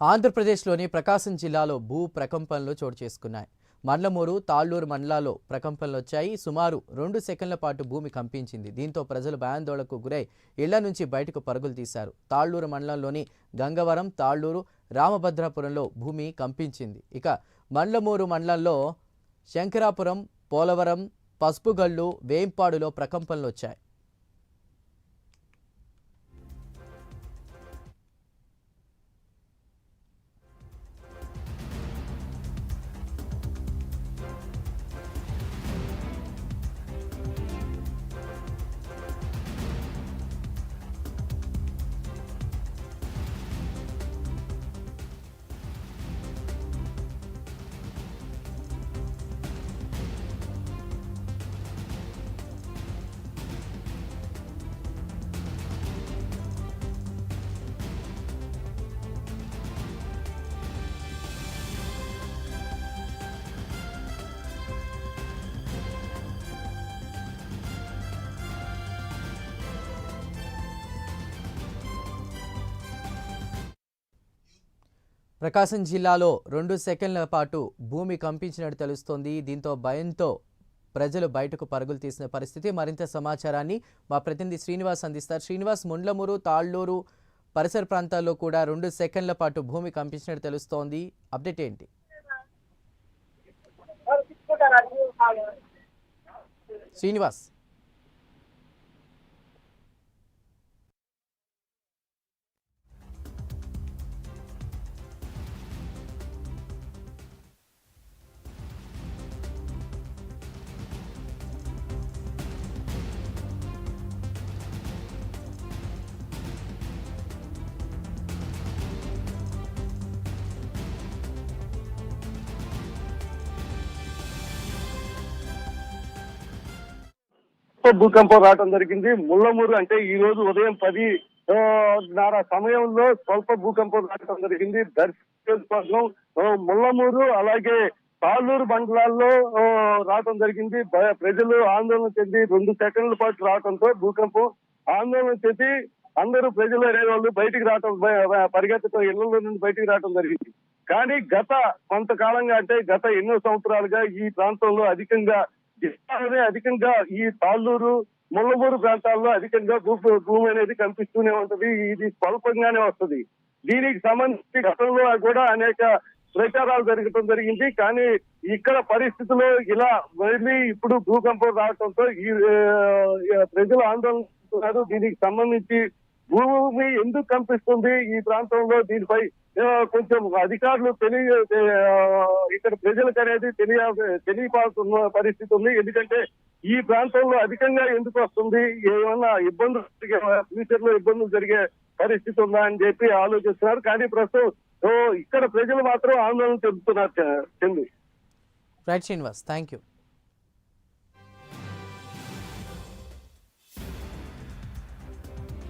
ఆంధ్రప్రదేశ్లోని ప్రకాశం జిల్లాలో భూ ప్రకంపనలు చోటు చేసుకున్నాయి. మండ్లమూరు, తాళ్లూరు మండలాల్లో ప్రకంపనలు వచ్చాయి. సుమారు 2 సెకన్ల పాటు భూమి కంపించింది. దీంతో ప్రజలు భయాందోళనకు గురై ఇళ్ల నుంచి బయటకు పరుగులు తీశారు. తాళ్లూరు మండలంలోని గంగవరం, తాళ్లూరు, రామభద్రాపురంలో భూమి కంపించింది. ఇక మండ్లమూరు మండలంలో శంకరాపురం, పోలవరం, పసుపుగల్లు, వేంపాడులో ప్రకంపనలు వచ్చాయి. ప్రకాశం జిల్లాలో 2 సెకన్ల పాటు భూమి కంపించినట్టు తెలుస్తోంది. దీంతో భయంతో ప్రజలు బయటకు పరుగులు తీసిన పరిస్థితి. మరింత సమాచారాన్ని మా ప్రతినిధి శ్రీనివాస్ అందిస్తారు. శ్రీనివాస్, ముండ్లమూరు, తాళ్లూరు పరిసర ప్రాంతాల్లో కూడా 2 సెకన్ల పాటు భూమి కంపించినట్టు తెలుస్తోంది. అప్డేట్ ఏంటి? శ్రీనివాస్. భూకంపం రావడం జరిగింది. ముళ్ళమూరు అంటే ఈ రోజు ఉదయం 10:30 సమయంలో స్వల్ప భూకంపం రావడం జరిగింది. దర్శనం ముళ్ళమూరు అలాగే తాళ్లూరు మండలాల్లో రావడం జరిగింది. ప్రజలు ఆందోళన చెంది 2 సెకండ్ల పాటు రావడంతో భూకంపం ఆందోళన చెంది అందరూ ప్రజలు అనేవాళ్ళు బయటికి రావడం, పరిగెత్తతో ఇళ్లలో నుండి బయటికి రావడం జరిగింది. కానీ గత కొంతకాలంగా అంటే గత ఎన్నో సంవత్సరాలుగా ఈ ప్రాంతంలో అధికంగా ఈ తాళ్లూరు, ముళ్ళమూరు ప్రాంతాల్లో అధికంగా భూమి అనేది కనిపిస్తూనే ఉంటది. ఇది స్వల్పంగానే వస్తుంది. దీనికి సంబంధించి గతంలో కూడా అనేక ప్రచారాలు జరగడం జరిగింది. కానీ ఇక్కడ పరిస్థితుల్లో ఇలా మళ్ళీ ఇప్పుడు భూకంపం రావడంతో ఈ ప్రజలు ఆందోళన చేస్తున్నారు. దీనికి సంబంధించి భూమి ఎందుకు కంపిస్తుంది ఈ ప్రాంతంలో, దీనిపై కొంచెం అధికారులు ఇక్కడ ప్రజలకు అనేది తెలియపాల్సిన పరిస్థితి ఉంది. ఎందుకంటే ఈ ప్రాంతంలో అధికంగా ఎందుకు వస్తుంది, ఏమన్నా ఇబ్బందులు ఫ్యూచర్ లో ఇబ్బందులు జరిగే పరిస్థితి ఉందా అని చెప్పి ఆలోచిస్తున్నారు. కానీ ప్రస్తుతం ఇక్కడ ప్రజలు మాత్రం ఆందోళన చెందుతున్నారు. Right Srinivas, thank you.